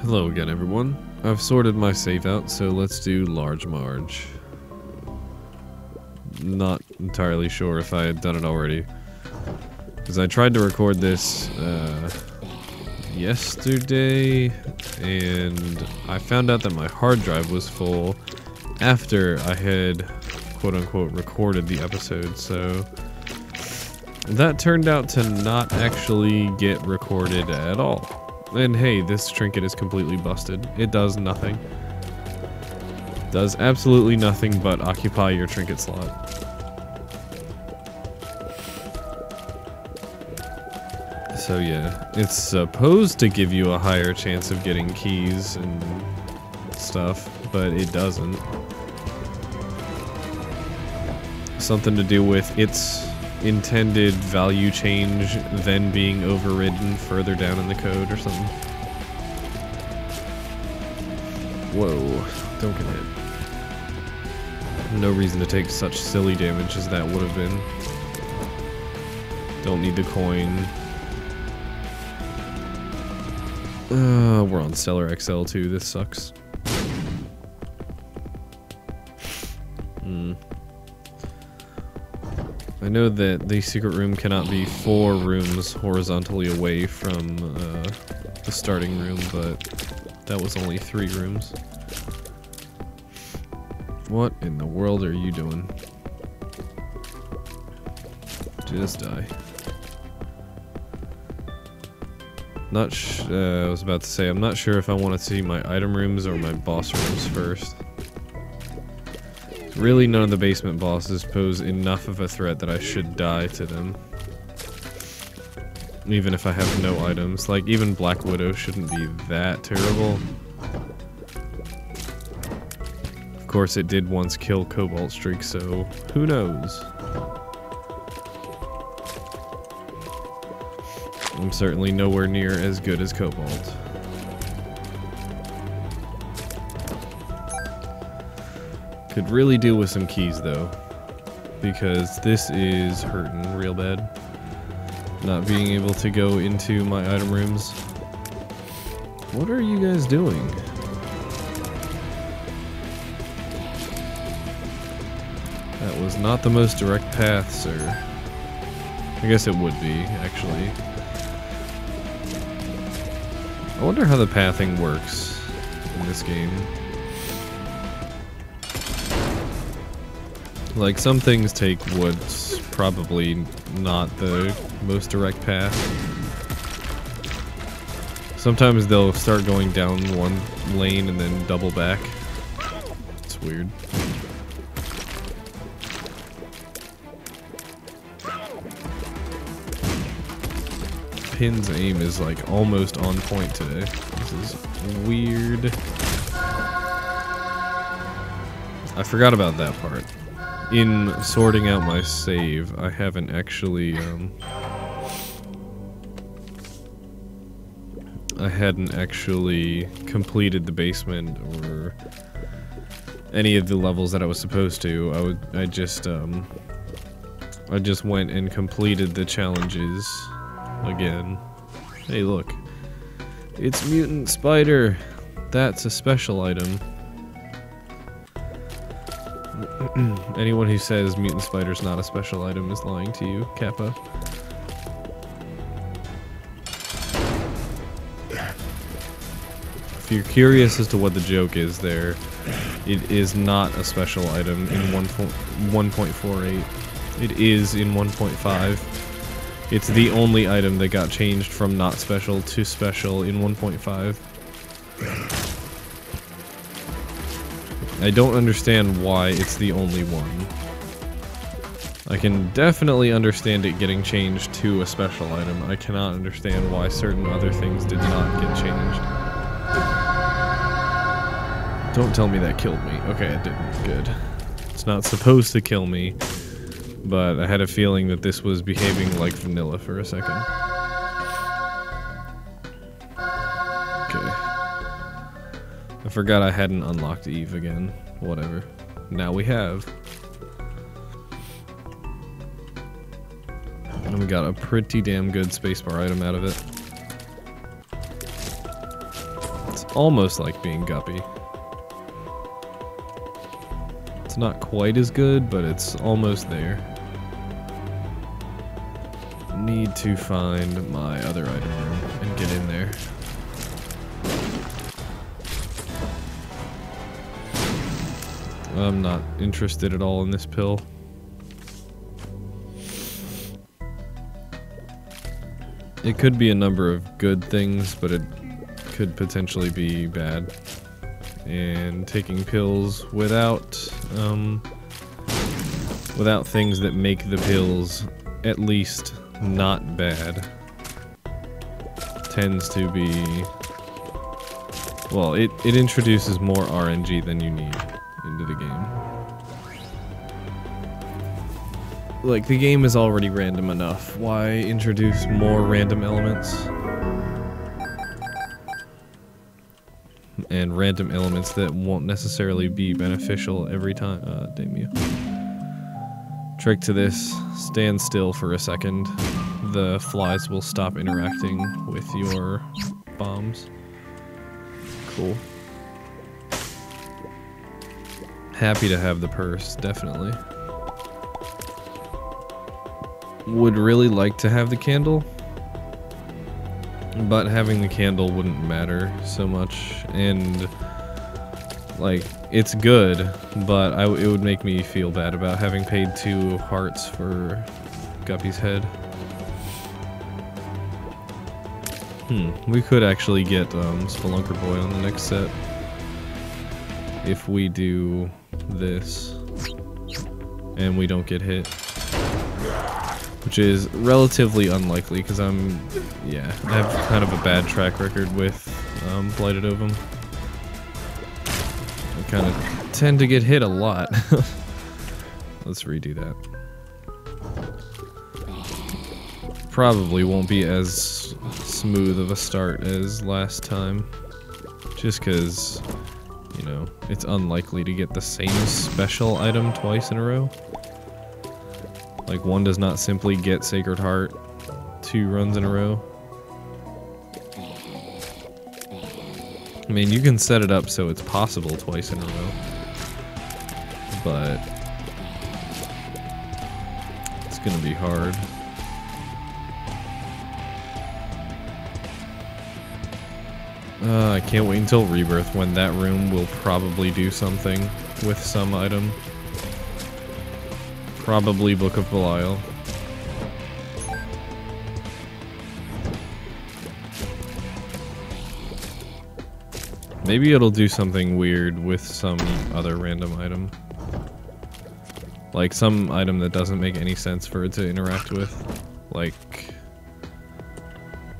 Hello again, everyone. I've sorted my save out, so let's do Large Marge. Not entirely sure if I had done it already, because I tried to record this yesterday, and I found out that my hard drive was full after I had quote-unquote recorded the episode, so that turned out to not actually get recorded at all. And hey, this trinket is completely busted. It does nothing. Does absolutely nothing but occupy your trinket slot. So yeah, it's supposed to give you a higher chance of getting keys and stuff, but it doesn't. Something to do with its intended value change then being overridden further down in the code or something. Whoa, don't get hit. No reason to take such silly damage as that would have been. Don't need the coin. We're on Stellar XL too, this sucks. I know that the secret room cannot be 4 rooms horizontally away from the starting room, but that was only 3 rooms. What in the world are you doing? Just die. I was about to say, I'm not sure if I want to see my item rooms or my boss rooms first. Really, none of the basement bosses pose enough of a threat that I should die to them. Even if I have no items. Like, even Black Widow shouldn't be that terrible. Of course, it did once kill Cobalt Streak, so who knows? I'm certainly nowhere near as good as Cobalt. Could really do with some keys though, because this is hurting real bad. Not being able to go into my item rooms. What are you guys doing? That was not the most direct path, sir. I guess it would be, actually. I wonder how the pathing works in this game. Like, some things take what's probably not the most direct path. Sometimes they'll start going down one lane and then double back. It's weird. Pin's aim is like almost on point today. This is weird. I forgot about that part. In sorting out my save, I haven't actually, I hadn't actually completed the basement or any of the levels that I was supposed to. I just went and completed the challenges again. Hey, look. It's Mutant Spider. That's a special item. Anyone who says Mutant Spider's not a special item is lying to you, Kappa. If you're curious as to what the joke is there, it is not a special item in 1.48. It is in 1.5. It's the only item that got changed from not special to special in 1.5. I don't understand why it's the only one. I can definitely understand it getting changed to a special item. I cannot understand why certain other things did not get changed. Don't tell me that killed me. Okay, it didn't. Good. It's not supposed to kill me, but I had a feeling that this was behaving like vanilla for a second. Okay. I forgot I hadn't unlocked Eve again. Whatever. Now we have. And we got a pretty damn good spacebar item out of it. It's almost like being guppy. It's not quite as good, but it's almost there. Need to find my other item room and get in there. I'm not interested at all in this pill. It could be a number of good things, but it could potentially be bad. And taking pills without things that make the pills at least not bad tends to be, well, it introduces more RNG than you need into the game. Like, the game is already random enough. Why introduce more random elements? And random elements that won't necessarily be beneficial every time. Damn you. Trick to this, stand still for a second. The flies will stop interacting with your bombs. Cool. Happy to have the purse, definitely. Would really like to have the candle, but having the candle wouldn't matter so much, and like, it's good, but it would make me feel bad about having paid 2 hearts for Guppy's head. We could actually get Spelunker Boy on the next set if we do this and we don't get hit. Which is relatively unlikely, because I have kind of a bad track record with Blighted Ovum. I kind of tend to get hit a lot. Let's redo that. Probably won't be as smooth of a start as last time, just because, you know, it's unlikely to get the same special item twice in a row. Like, one does not simply get Sacred Heart 2 runs in a row. I mean, you can set it up so it's possible twice in a row, but it's gonna be hard. I can't wait until Rebirth, when that room will probably do something with some item. Probably Book of Belial. Maybe it'll do something weird with some other random item. Like some item that doesn't make any sense for it to interact with. Like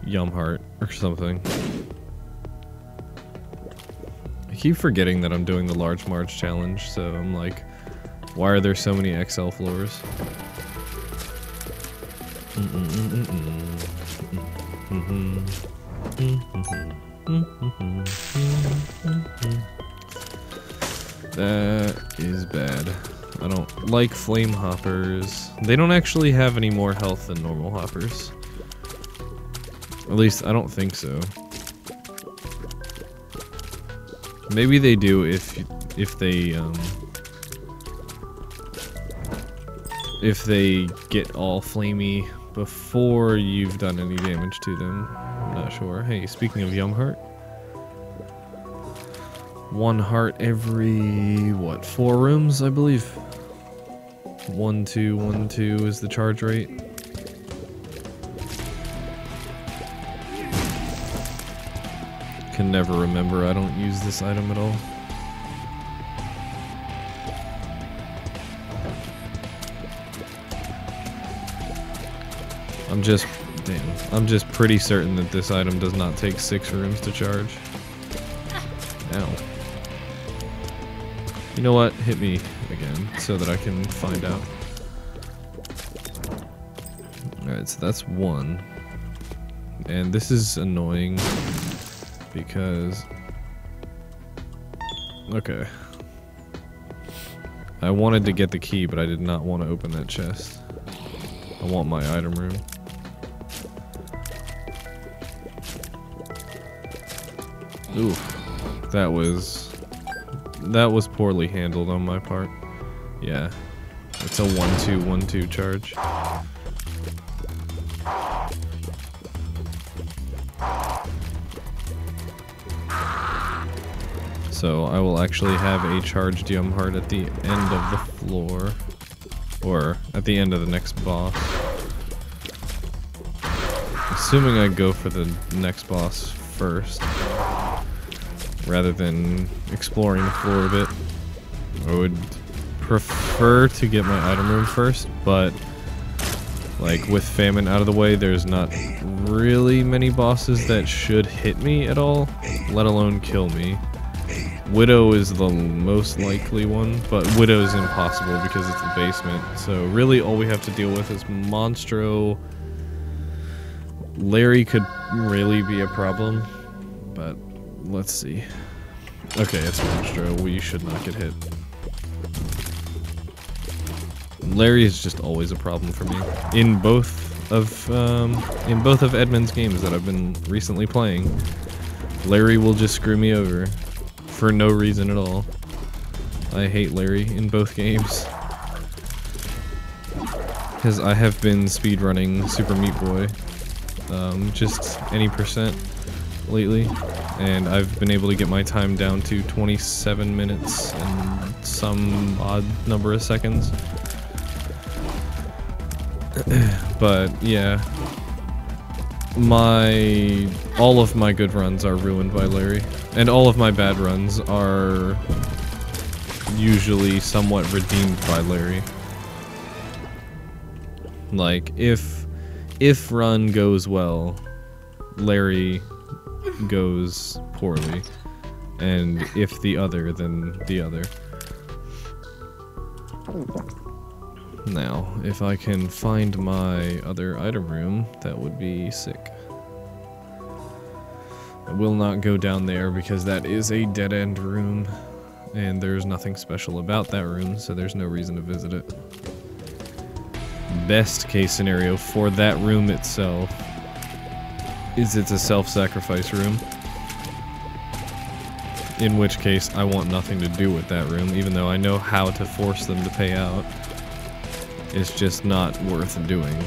Yum Heart or something. I keep forgetting that I'm doing the Large March challenge, so I'm like, why are there so many XL floors? That is bad. I don't like flame hoppers. They don't actually have any more health than normal hoppers. At least I don't think so. Maybe they do if they get all flamey before you've done any damage to them. I'm not sure. Hey, speaking of Yum Heart. 1 heart every, what, 4 rooms, I believe? 1, 2, 1, 2 is the charge rate. Can never remember, I don't use this item at all. I'm just pretty certain that this item does not take 6 rooms to charge. Ow. You know what? Hit me again so that I can find out. Alright, so that's 1. And this is annoying because... Okay. I wanted to get the key, but I did not want to open that chest. I want my item room. Oof. That was poorly handled on my part. Yeah. It's a 1-2-1-2 charge. So I will actually have a charged Yum Heart at the end of the floor. Or at the end of the next boss. Assuming I go for the next boss first. Rather than exploring the floor a bit. I would prefer to get my item room first, but like with Famine out of the way, there's not really many bosses that should hit me at all, let alone kill me. Widow is the most likely one, but Widow's impossible because it's the basement. So really all we have to deal with is Monstro. Larry could really be a problem, but let's see. Okay, it's Monstro. We should not get hit. Larry is just always a problem for me. In both of Edmund's games that I've been recently playing, Larry will just screw me over. For no reason at all. I hate Larry in both games. Because I have been speedrunning Super Meat Boy. Just any percent lately. And I've been able to get my time down to 27 minutes and some odd number of seconds. But yeah. All of my good runs are ruined by Larry. And all of my bad runs are usually somewhat redeemed by Larry. Like, if run goes well, Larry goes poorly. And if the other, then the other. Now, if I can find my other item room, that would be sick. I will not go down there because that is a dead-end room, and there's nothing special about that room, so there's no reason to visit it. Best case scenario for that room itself is it's a self-sacrifice room. In which case, I want nothing to do with that room, even though I know how to force them to pay out. It's just not worth doing.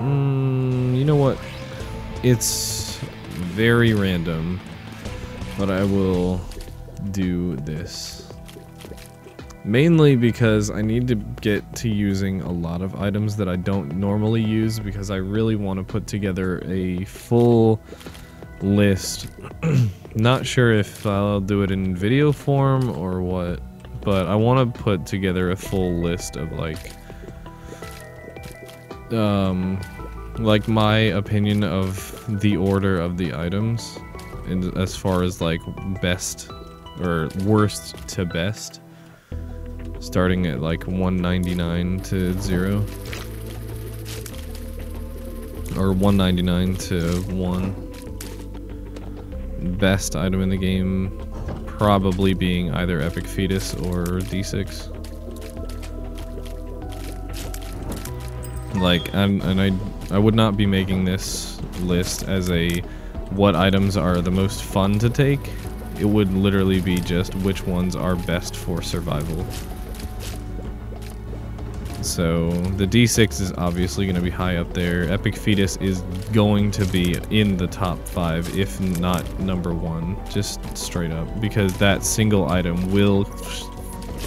You know what? It's very random, but I will do this. Mainly because I need to get to using a lot of items that I don't normally use because I really want to put together a full list. Not sure if I'll do it in video form or what, but I want to put together a full list of like my opinion of the order of the items, and as far as like best or worst to best, starting at like 199 to 0, or 199 to 1. Best item in the game probably being either Epic Fetus or D6. Like, I would not be making this list as a what items are the most fun to take. It would literally be just which ones are best for survival. So the D6 is obviously going to be high up there. Epic Fetus is going to be in the top 5, if not number 1, just straight up, because that single item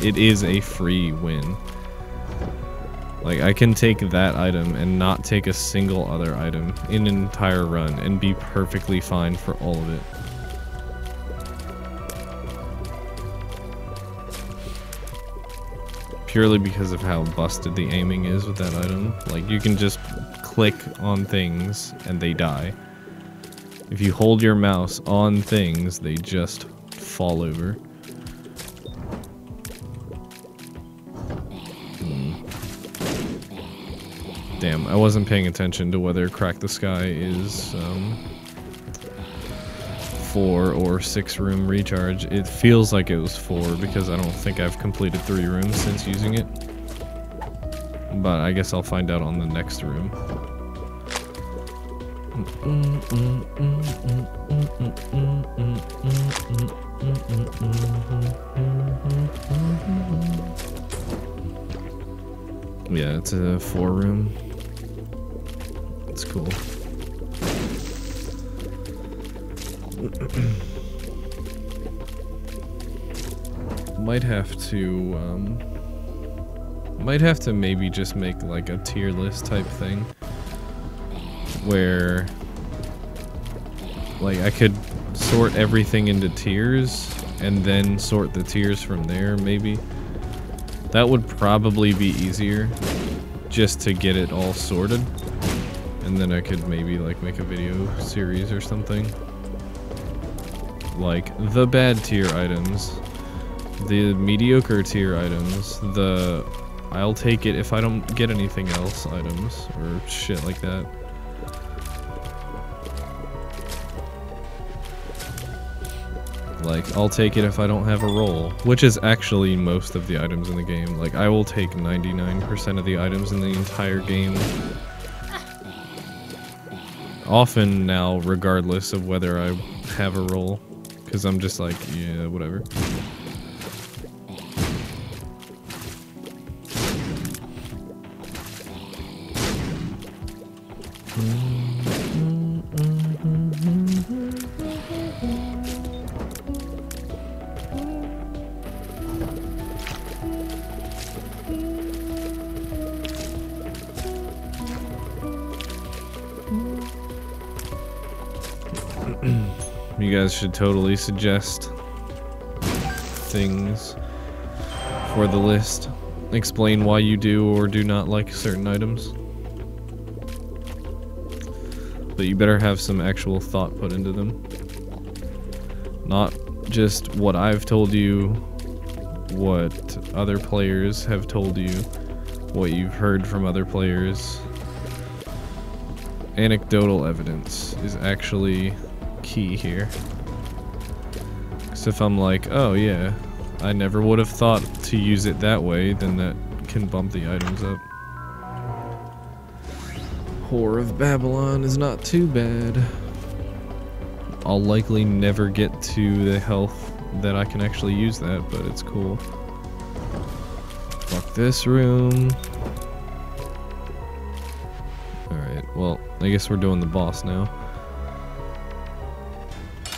it is a free win. Like, I can take that item and not take a single other item in an entire run and be perfectly fine for all of it. Purely because of how busted the aiming is with that item. Like, you can just click on things and they die. If you hold your mouse on things, they just fall over. Damn, I wasn't paying attention to whether Crack the Sky is 4 or 6 room recharge. It feels like it was 4 because I don't think I've completed 3 rooms since using it. But I guess I'll find out on the next room. That's a 4-room. It's cool. Might have to maybe just make like a tier list type thing where like I could sort everything into tiers and then sort the tiers from there, maybe. That would probably be easier just to get it all sorted, and then I could maybe like make a video series or something. Like the bad tier items, the mediocre tier items, the I'll take it if I don't get anything else items, or shit like that. Like, I'll take it if I don't have a roll, which is actually most of the items in the game. Like, I will take 99% of the items in the entire game. Often now, regardless of whether I have a roll, because I'm just like, yeah, whatever. You guys should totally suggest things for the list. Explain why you do or do not like certain items. But you better have some actual thought put into them. Not just what I've told you, what other players have told you, what you've heard from other players. Anecdotal evidence is actually key here. Because if I'm like, oh yeah, I never would have thought to use it that way, then that can bump the items up. Whore of Babylon is not too bad. I'll likely never get to the health that I can actually use that, but it's cool. Fuck this room. Alright, well, I guess we're doing the boss now.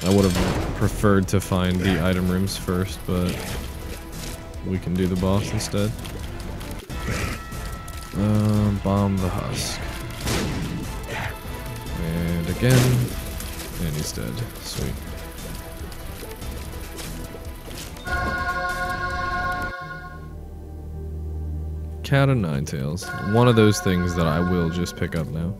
I would have preferred to find the item rooms first, but we can do the boss instead. Bomb the husk. And again. And he's dead. Sweet. Cat o' nine tails. One of those things that I will just pick up now.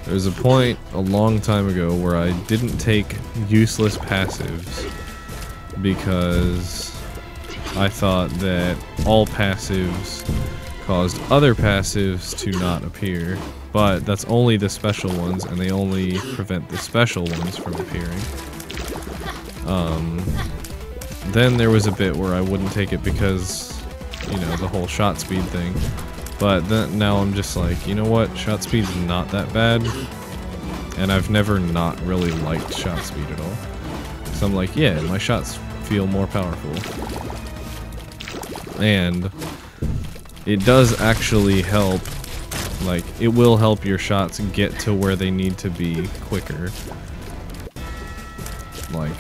There's a point a long time ago where I didn't take useless passives because I thought that all passives caused other passives to not appear, but that's only the special ones, and they only prevent the special ones from appearing. Then there was a bit where I wouldn't take it because, you know, the whole shot speed thing. But then, now I'm just like, you know what, shot speed's not that bad, and I've never not really liked shot speed at all. So I'm like, yeah, my shots feel more powerful. And it does actually help, like, it will help your shots get to where they need to be quicker. Like,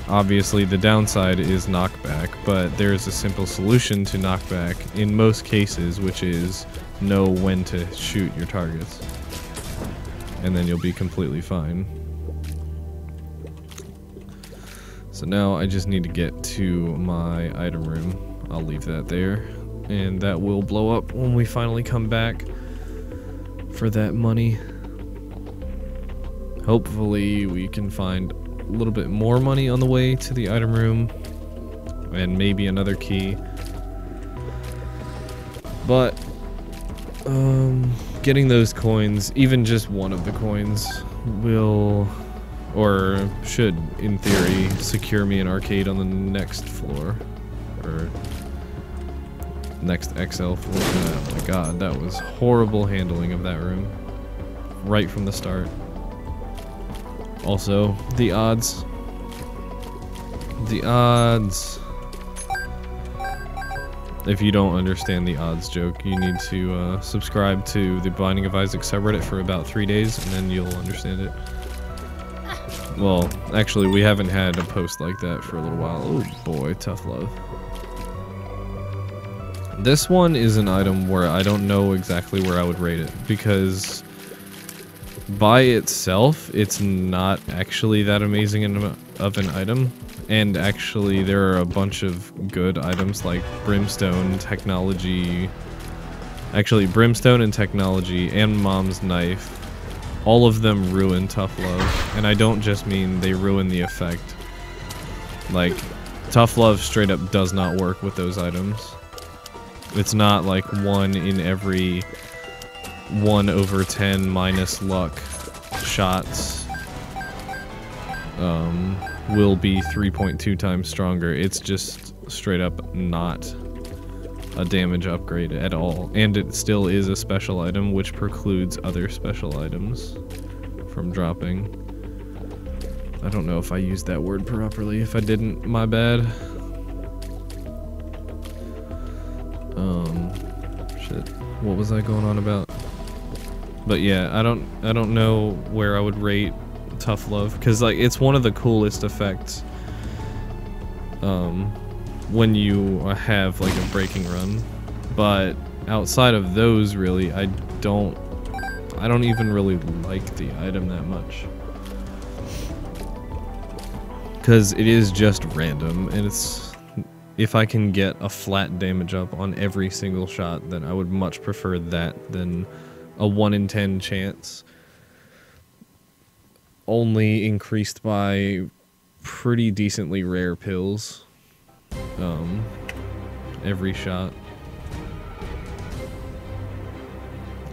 obviously the downside is knockback, but there's a simple solution to knockback in most cases, which is know when to shoot your targets. And then you'll be completely fine. So now I just need to get to my item room. I'll leave that there. And that will blow up when we finally come back for that money. Hopefully we can find a little bit more money on the way to the item room, and maybe another key. But getting those coins, even just one of the coins, will, or should in theory, secure me an arcade on the next floor, or next XL floor. Oh my god, that was horrible handling of that room right from the start. Also, the odds. If you don't understand the odds joke, you need to subscribe to the Binding of Isaac subreddit for about 3 days, and then you'll understand it. Well, actually, we haven't had a post like that for a little while. Oh boy, tough love. This one is an item where I don't know exactly where I would rate it, because by itself, it's not actually that amazing of an item. And actually, there are a bunch of good items like Brimstone, Technology... Actually, Brimstone and Technology and Mom's Knife. All of them ruin Tough Love. And I don't just mean they ruin the effect. Like, Tough Love straight up does not work with those items. It's not like 1 in every 1/10 minus luck shots will be 3.2 times stronger. It's just straight up not a damage upgrade at all. And it still is a special item, which precludes other special items from dropping. I don't know if I used that word properly. If I didn't, my bad. Shit. What was I going on about? But yeah, I don't know where I would rate Tough Love, because like it's one of the coolest effects when you have like a breaking run. But outside of those, really, I don't even really like the item that much, because it is just random, and it's, if I can get a flat damage up on every single shot, then I would much prefer that than a 1 in 10 chance, only increased by pretty decently rare pills every shot.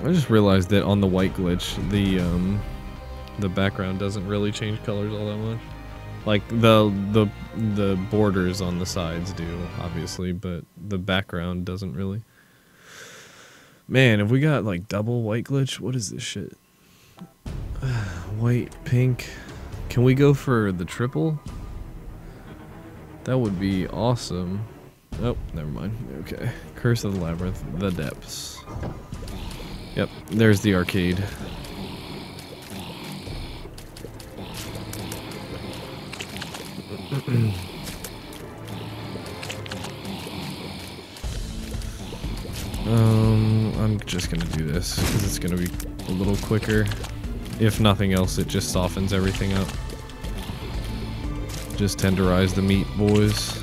I just realized that on the white glitch, the background doesn't really change colors all that much. Like the borders on the sides do, obviously, but the background doesn't really. Man, have we got like double white glitch? What is this shit? White, pink. Can we go for the triple? That would be awesome. Oh, never mind. Okay. Curse of the Labyrinth, the depths. Yep, there's the arcade. I'm just gonna do this because it's gonna be a little quicker. If nothing else, it just softens everything up. Just tenderize the meat, boys.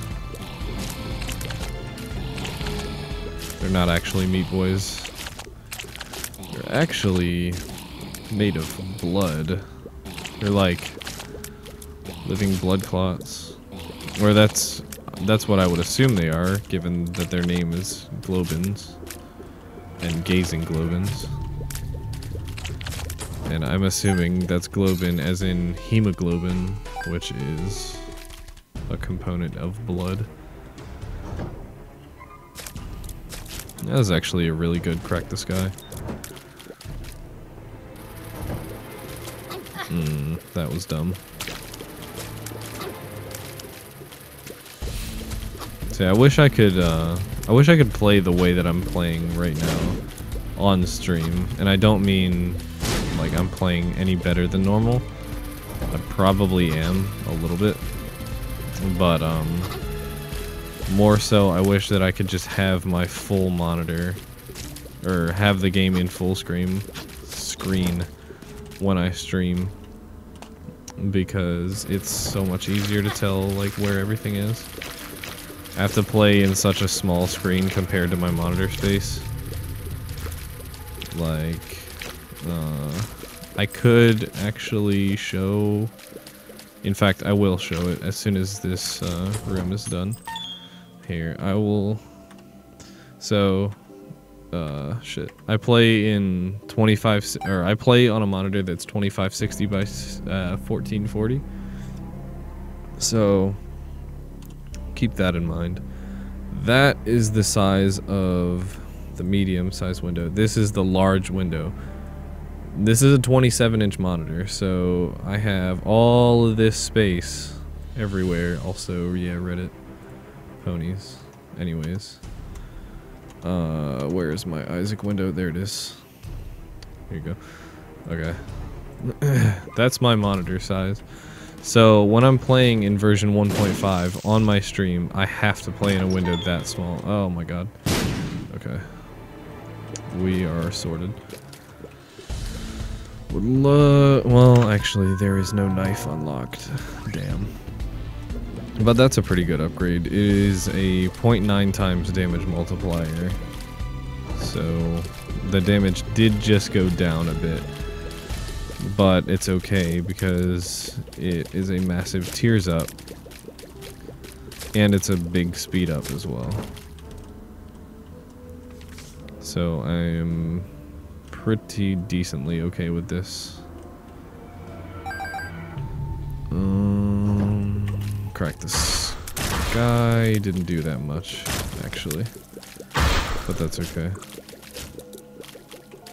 They're not actually meat, boys. They're actually made of blood. They're like living blood clots. Or that's what I would assume they are, given that their name is Globins. And gazing Globins. And I'm assuming that's globin as in hemoglobin, which is a component of blood. That was actually a really good crack the sky. That was dumb. See, I wish I could play the way that I'm playing right now on stream, and I don't mean like I'm playing any better than normal. I probably am a little bit, but more so I wish that I could just have my full monitor, or have the game in full screen when I stream, because it's so much easier to tell like where everything is. I have to play in such a small screen compared to my monitor space. Like, I could actually show... In fact, I will show it as soon as this room is done. Here, I will... So, shit. I play in 25... Or I play on a monitor that's 2560 by 1440. So, keep that in mind. That is the size of the medium size window. This is the large window. This is a 27-inch monitor, so I have all of this space everywhere. Also, yeah, Reddit ponies. Anyways, Where's my Isaac window? There it is. Here you go. Okay. That's my monitor size. So when I'm playing in version 1.5 on my stream, I have to play in a window that small. Oh my god. Okay. We are sorted. Well, actually, there is no knife unlocked. Damn. But that's a pretty good upgrade. It is a 0.9 times damage multiplier. So the damage did just go down a bit. But it's okay because it is a massive tears up. And it's a big speed up as well. So I am pretty decently okay with this. Crack this guy. Didn't do that much, actually. But that's okay.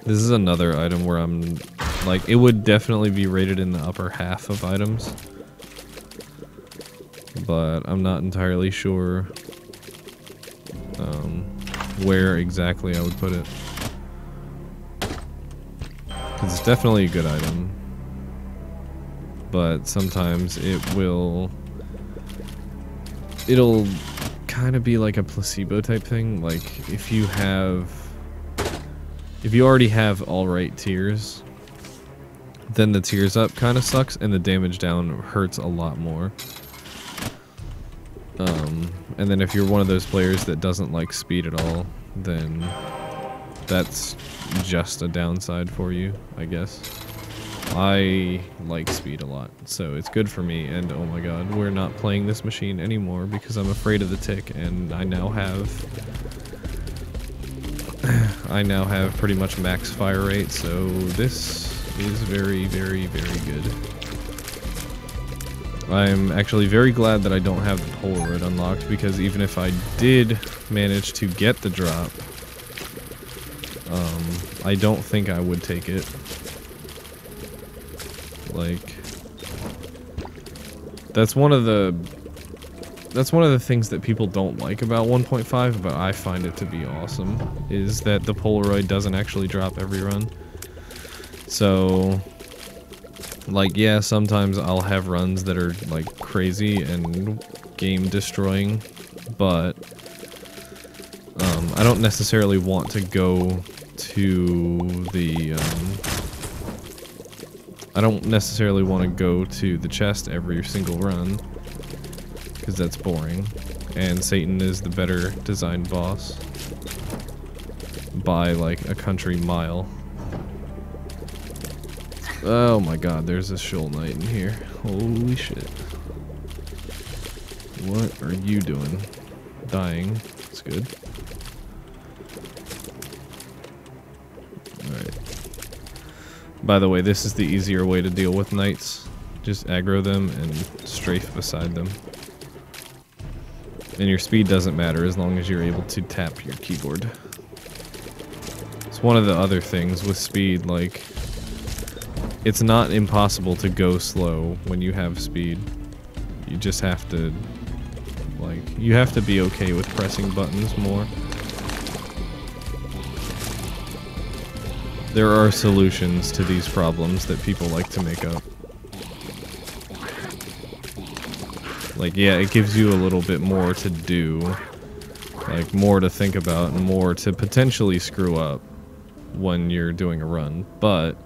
This is another item where I'm like, it would definitely be rated in the upper half of items. But I'm not entirely sure where exactly I would put it. Because it's definitely a good item. But sometimes it'll kind of be like a placebo type thing. Like if you already have alright tiers, then the tears up kind of sucks and the damage down hurts a lot more. And then if you're one of those players that doesn't like speed at all, then that's just a downside for you, I guess. I like speed a lot, so it's good for me, and oh my god, we're not playing this machine anymore because I'm afraid of the tick, and I now have pretty much max fire rate, so this is very, very, very good. I'm actually very glad that I don't have the Polaroid unlocked, because even if I did manage to get the drop, I don't think I would take it. Like, that's one of the things that people don't like about 1.5, but I find it to be awesome, is that the Polaroid doesn't actually drop every run. So, like, yeah, sometimes I'll have runs that are, like, crazy and game-destroying, but I don't necessarily want to go to the, I don't necessarily want to go to the chest every single run, because that's boring, and Satan is the better designed boss by, like, a country mile. Oh my god, there's a Shoal Knight in here. Holy shit. What are you doing? Dying. That's good. Alright. By the way, this is the easier way to deal with knights. Just aggro them and strafe beside them. And your speed doesn't matter as long as you're able to tap your keyboard. It's one of the other things with speed, like, it's not impossible to go slow when you have speed. You just have to, like, you have to be okay with pressing buttons more. There are solutions to these problems that people like to make up. Like, yeah, it gives you a little bit more to do. Like, more to think about and more to potentially screw up when you're doing a run, but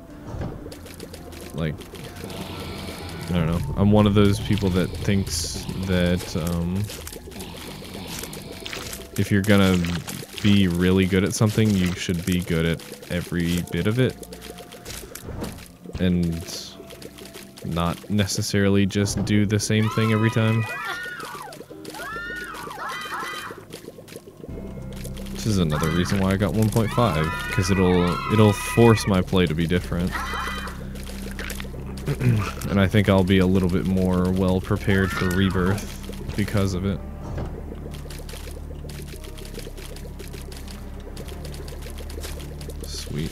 like, I don't know. I'm one of those people that thinks that if you're gonna be really good at something, you should be good at every bit of it. And not necessarily just do the same thing every time. This is another reason why I got 1.5, because it'll force my play to be different. And I think I'll be a little bit more well prepared for Rebirth because of it. Sweet.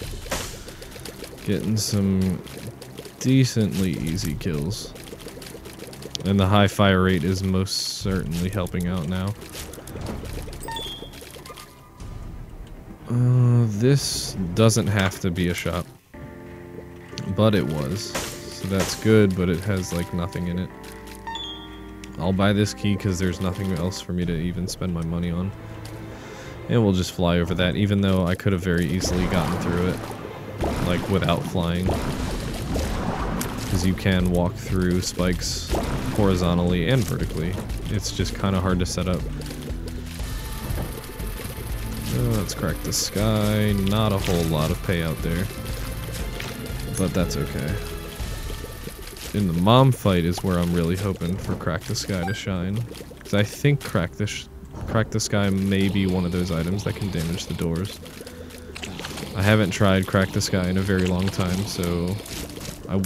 Getting some decently easy kills. And the high fire rate is most certainly helping out now. This doesn't have to be a shop, but it was, so that's good, but it has like nothing in it. I'll buy this key because there's nothing else for me to even spend my money on. And we'll just fly over that, even though I could have very easily gotten through it, like without flying. Because you can walk through spikes horizontally and vertically. It's just kind of hard to set up. Let's crack the sky. Not a whole lot of payout there, but that's okay. In the mom fight is where I'm really hoping for Crack the Sky to shine. Because I think Crack the Sky may be one of those items that can damage the doors. I haven't tried Crack the Sky in a very long time, so I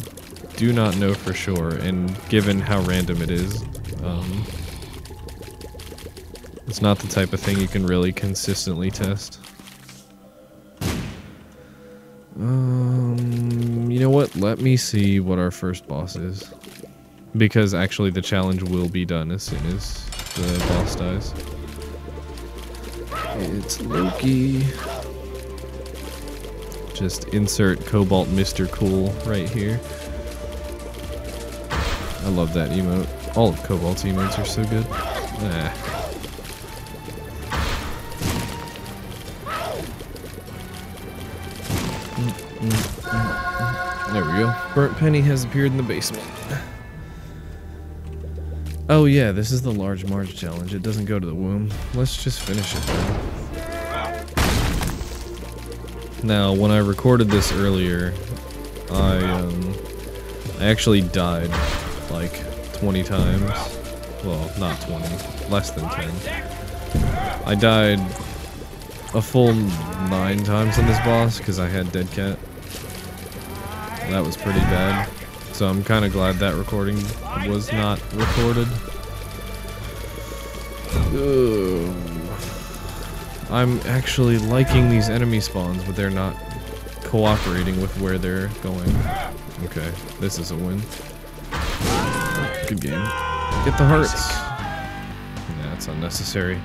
do not know for sure, and given how random it is, it's not the type of thing you can really consistently test. You know what? Let me see what our first boss is. Because actually the challenge will be done as soon as the boss dies. It's Loki. Just insert Cobalt Mr. Cool right here. I love that emote. All of Cobalt's emotes are so good. There we go. Burnt Penny has appeared in the basement. Oh yeah, this is the Large Marge challenge. It doesn't go to the womb. Let's just finish it then. Now, when I recorded this earlier, I actually died like 20 times. Well, not 20. Less than 10. I died a full 9 times on this boss because I had Dead Cat. That was pretty bad. So I'm kind of glad that recording was not recorded. Ugh. I'm actually liking these enemy spawns, but they're not cooperating with where they're going. Okay, this is a win. Good game. Get the hearts. Nah, it's unnecessary.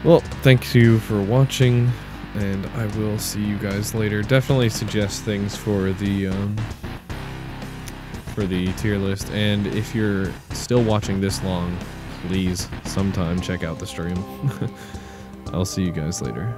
Well, thank you for watching, and I will see you guys later. Definitely suggest things for the tier list, and if you're still watching this long, please sometime check out the stream. I'll see you guys later.